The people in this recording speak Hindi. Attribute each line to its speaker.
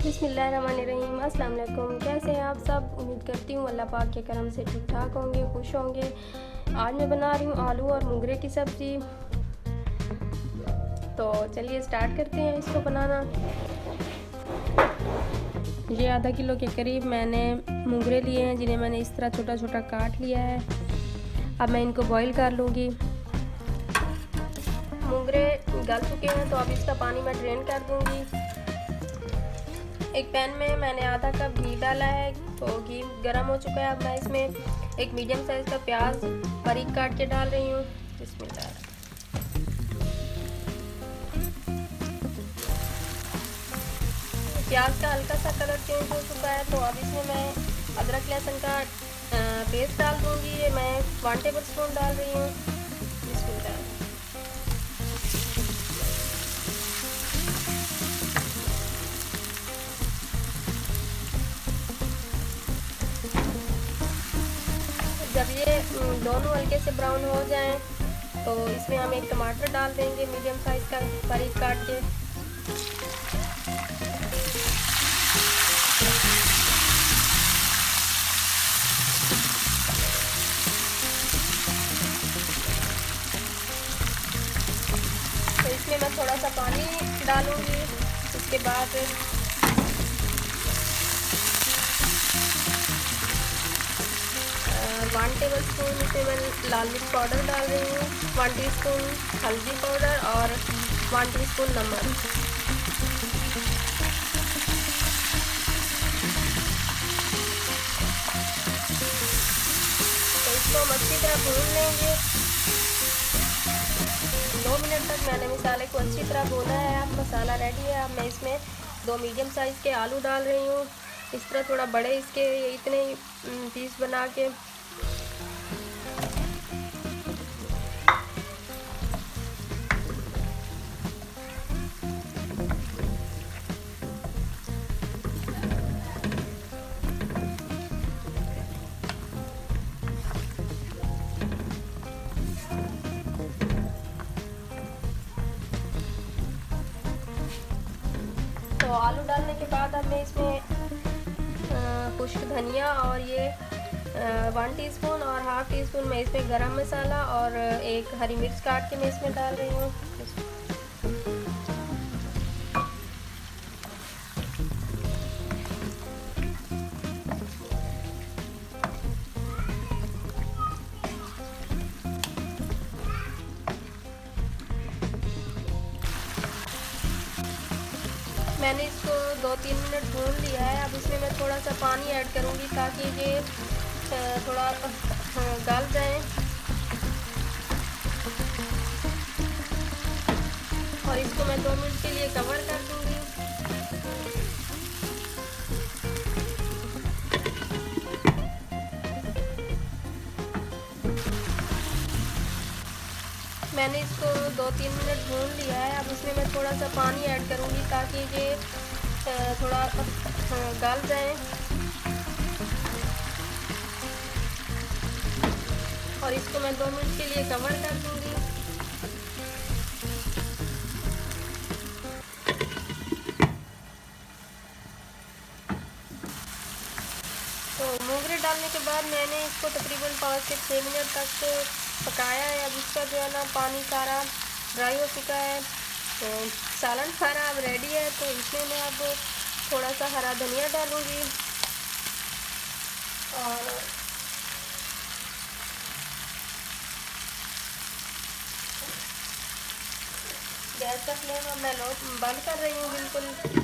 Speaker 1: बिस्मिल्लाहिर्रहमानिर्रहीम। अस्सलाम वालेकुम। कैसे हैं आप सब? उम्मीद करती हूँ अल्लाह पाक के करम से ठीक ठाक होंगे, खुश होंगे। आज मैं बना रही हूँ आलू और मोगरे की सब्ज़ी। तो चलिए स्टार्ट करते हैं इसको बनाना। ये आधा किलो के करीब मैंने मोगरे लिए हैं, जिन्हें मैंने इस तरह छोटा छोटा काट लिया है। अब मैं इनको बॉईल कर लूँगी। मोगरे गल चुके हैं तो अब इसका पानी मैं ड्रेन कर दूँगी। एक पैन में मैंने आधा कप घी डाला है, तो घी गर्म हो चुका है। अब मैं इसमें एक मीडियम साइज़ का प्याज बारीक काट के डाल रही हूँ। बिस्मिल्लाह। प्याज का हल्का सा कलर चेंज हो चुका है, तो अब इसमें मैं अदरक लहसुन का पेस्ट डाल दूँगी। ये मैं 1 टेबल स्पून डाल रही हूँ। बिस्मिल्लाह। जब ये दोनों हल्के से ब्राउन हो जाएं, तो इसमें हम एक टमाटर डाल देंगे मीडियम साइज़ का बारीक काट के। तो इसमें मैं थोड़ा सा पानी डालूंगी। उसके बाद 1 टेबल स्पून इसमें मैं लाल मिर्च पाउडर डाल रही हूँ, 1 टीस्पून हल्दी पाउडर और 1 टीस्पून नमक। तो इसको हम अच्छी तरह भून लेंगे। 2 मिनट तक मैंने मसाले को अच्छी तरह भूना है। अब मसाला रेडी है। अब मैं इसमें 2 मीडियम साइज़ के आलू डाल रही हूँ। इस तरह थोड़ा बड़े इसके इतने पीस बना के। तो आलू डालने के बाद अब मैं इसमें खुश्क धनिया और ये 1 टीस्पून और हाफ टी स्पून मैं इसमें गरम मसाला और एक हरी मिर्च काट के मैं इसमें डाल रही हूँ। मैंने इसको 2-3 मिनट भून लिया है। अब इसमें मैं थोड़ा सा पानी ऐड करूँगी ताकि ये थोड़ा गल जाए। और इसको मैं 2 मिनट के लिए कवर कर दूँगी। मैंने इसको 2-3 मिनट भून लिया है। अब इसमें मैं थोड़ा सा पानी ऐड करूँगी ताकि ये थोड़ा गल जाए। और इसको मैं 2 मिनट के लिए कवर कर दूँगी। तो मोगरे डालने के बाद मैंने इसको तकरीबन 5 से 6 मिनट तक पकाया है। अब इसका जो है ना पानी सारा ड्राई हो चुका है। तो सालन सारा अब रेडी है। तो इसमें मैं अब थोड़ा सा हरा धनिया डालूँगी और गैस का फ्लेम अब मैं लो बंद कर रही हूँ बिल्कुल।